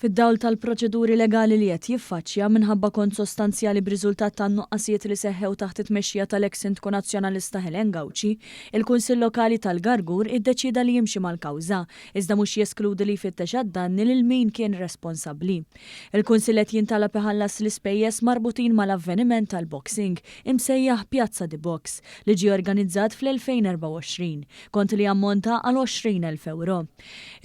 Fid-dawl tal-proċeduri legali li qed jiffaċċja minħabba kont sostanzjali b'riżultat tan-nuqqasijiet li seħħew taħt it-tmexxija tal-eks-Sindku Nazzjonalista Helen Gawci, il-Kunsill Lokali tal-Gargur iddeċida li jimxi mal-kawża, iżda mhux jeskludi li jfittex għad-danni lil min kien responsabbli. Il-Kunsill qed jintalab iħallas l-ispejjeż marbutin mal-avveniment tal-boxing imsejjaħ Pjazza di Box li ġie organizzat fl-2024 kont li ammonta għal 20,000 euro.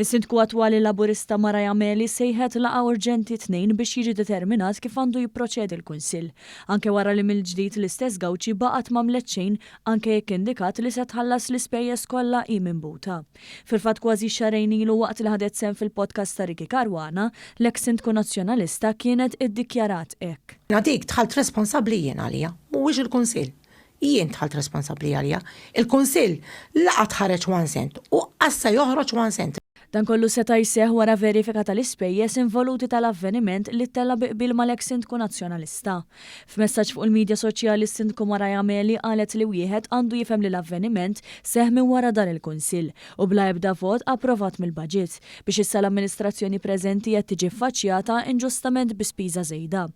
Is-Sindku attwali Laburista Mara Jameli sejħet laqa urġenti 2 biex jiġi determinat kif għandu jipproċedi l-Kunsill. Anke wara li mill-ġdid l-istess Gawci baqgħet m'għamlet xejn anke jekk indikat li se tħallas l-ispejjeż kollha hi minbuta. Fil-fatt kważi xarejn ilu waqt li ħadet sehem fil-podcast ta' Riki Karwana, l-eks-Sindku Nazzjonalista kienet iddikjarat hekk. Dik tħalt responsabbli jien għalija, mhuwiex il-Kunsill. Jien tħalt responsabbli għalija. Il-Kunsill laqgħet ħareġ 1 cent u qassa joħroġ 1 cent. Dan kollu seta' jseħħ wara verifika tal-ispejjeż involuti tal-avveniment li ttella biqbil mal-eks-Sindku Nazzjonalista. F'messaġġ fuq il-midja soċjali s-Sindku Mara Jameli qalet li wieħed għandu jifhem li l-avveniment seħħ minn wara dan il-Kunsill u bla ebda vot approvat mill-baġit biex issa l-amministrazzjoni preżenti qed tiġi ffaċċjata inġustament bi spiża żejda.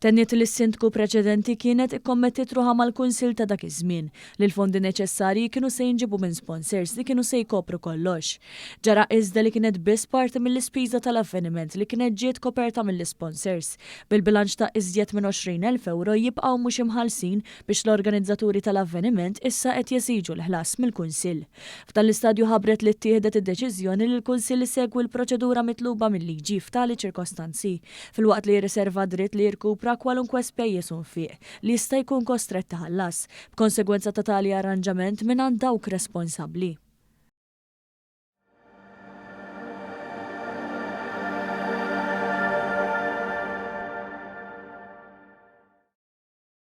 Tenniet li s-Sindku preċedenti kienet ikkommettit ruħha mal-Kunsill ta' dak iż-żmien li l-fondi neċessarji kienu se jinġibu minn sponsors li kienu se jkopru kollox. Ġara iżda li kienet biss parti mill-ispiża tal-avveniment li kienet ġiet koperta mill-sponsors. Bil-bilanċ ta' iżjed minn 20,000 euro jibqgħu mhux imħallsin biex l-organizzaturi tal-avveniment issa qed jeżiġu l-ħlas mill-Kunsill. F'dan l-istadju ħabbret li ttieħdet id-deċiżjoni li l-Kunsill isegwi l-proċedura mitluba mill-liġi f'tali ċirkostanzi, filwaqt li jirriserva dritt li jirkupra kwalunkwe spejjeż unfiq li jista' jkun kostrett taħallas b'konsegwenza ta' tali arranġament mingħand dawk responsabbli.